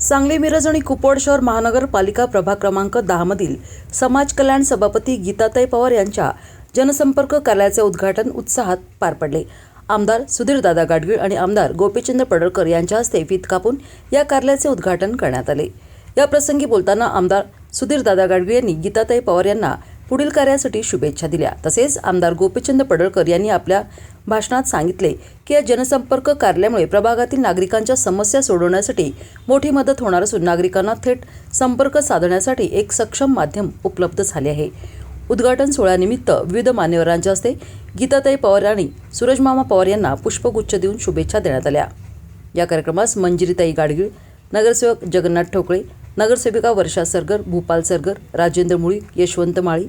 सांगली, मिरज आणि कुपवाड शहर महानगरपालिका प्रभाग क्रमांक 10 मधील समाज कल्याण सभापती गीताताई पवार यांच्या जनसंपर्क कार्यालयाचे उद्घाटन उत्साहात पार पडले। आमदार सुधीरदादा गाडगीळ आणि आमदार गोपीचंद पडळकर यांच्या हस्ते फीत कापून या कार्यालयाचे उद्घाटन करण्यात आले। या प्रसंगी बोलताना आमदार सुधीरदादा गाडगीळ यांनी गीताताई पवार यांना पुढील कार्यासाठी शुभेच्छा दिल्या। तसेच आमदार गोपीचंद पडळकर यांनी आपल्या भाषणात सांगितले की या जनसंपर्क कार्यालयामुळे प्रभागातील नागरिकांच्या समस्या सोडवण्यासाठी मोठी मदत होणार असून नागरिकांना थेट संपर्क साधण्यासाठी एक सक्षम माध्यम उपलब्ध झाले आहे। उद्घाटन सोहळ्यानिमित्त विविध मान्यवरांच्या हस्ते गीताताई पवार आणि सूरजमामा पवार यांना पुष्पगुच्छ देऊन शुभेच्छा देण्यात आल्या। या कार्यक्रमास मंजिरीताई गाडगीळ, नगरसेवक जगन्नाथ ठोकळे, नगरसेविका वर्षा सरगर, भूपाल सरगर, राजेंद्र मुळी, यशवंत माळी,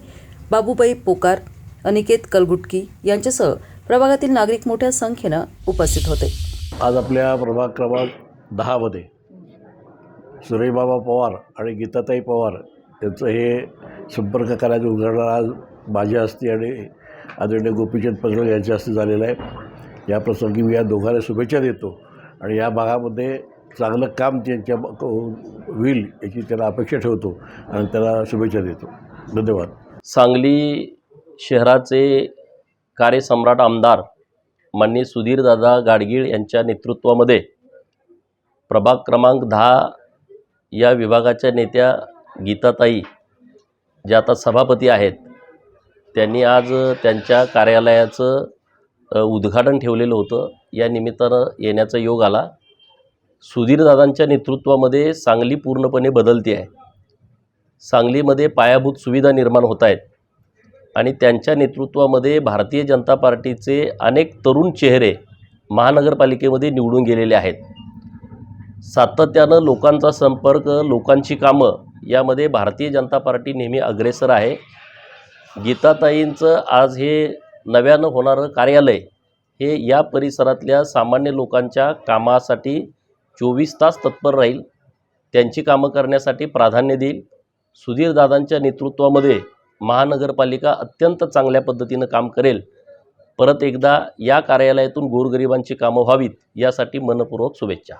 बाबूबाई पोकार, अनिकेत कलगुटकी यांच्यासह प्रभागातील नागरिक मोठ्या संख्येने उपस्थित होते। आज आपल्या प्रभाग क्रमांक 10 मध्ये सूरजमामा पवार आणि गीताताई पवार यांचं हे संपर्क कार्याचं उद्घाटन आज माझ्या हस्ते आणि आदरणीय गोपीचंद पडळकर यांच्या हस्ते झालेलं आहे। या प्रसंगी मी या दोघांना शुभेच्छा देतो आणि या भागामध्ये चांगलं काम त्यांच्या होईल याची त्याला अपेक्षा ठेवतो आणि त्याला शुभेच्छा देतो। धन्यवाद। सांगली शहराचे कार्यसम्राट आमदार माननीय सुधीरदादा गाडगीळ यांच्या नेतृत्वामध्ये प्रभाग क्रमांक 10 या विभागाच्या नेत्या गीताताई ज्या आता सभापती आहेत, त्यांनी आज त्यांच्या कार्यालयाचं उद्घाटन ठेवलेलं होतं। या निमित्तानं येण्याचा योग आला। सुधीरदादांच्या नेतृत्वामध्ये सांगली पूर्णपणे बदलते आहे। सांगलीमध्ये पायाभूत सुविधा निर्माण होत आहेत आणि त्यांच्या नेतृत्वामध्ये भारतीय जनता पार्टीचे अनेक तरुण चेहरे महानगरपालिकेमध्ये निवडून गेलेले आहेत। सातत्यानं लोकांचा संपर्क, लोकांची कामं यामध्ये भारतीय जनता पार्टी नेहमी अग्रेसर आहे। गीताताईंचं आज हे नव्यानं होणारं कार्यालय हे या परिसरातल्या सामान्य लोकांच्या कामासाठी 24 तास तत्पर राहील, त्यांची कामं करण्यासाठी प्राधान्य देईल। सुधीरदादांच्या नेतृत्वामध्ये महानगरपालिका अत्यंत चांगल्या पद्धतीनं काम करेल। परत एकदा या कार्यालयातून गोरगरिबांची कामं व्हावीत यासाठी मनपूर्वक शुभेच्छा।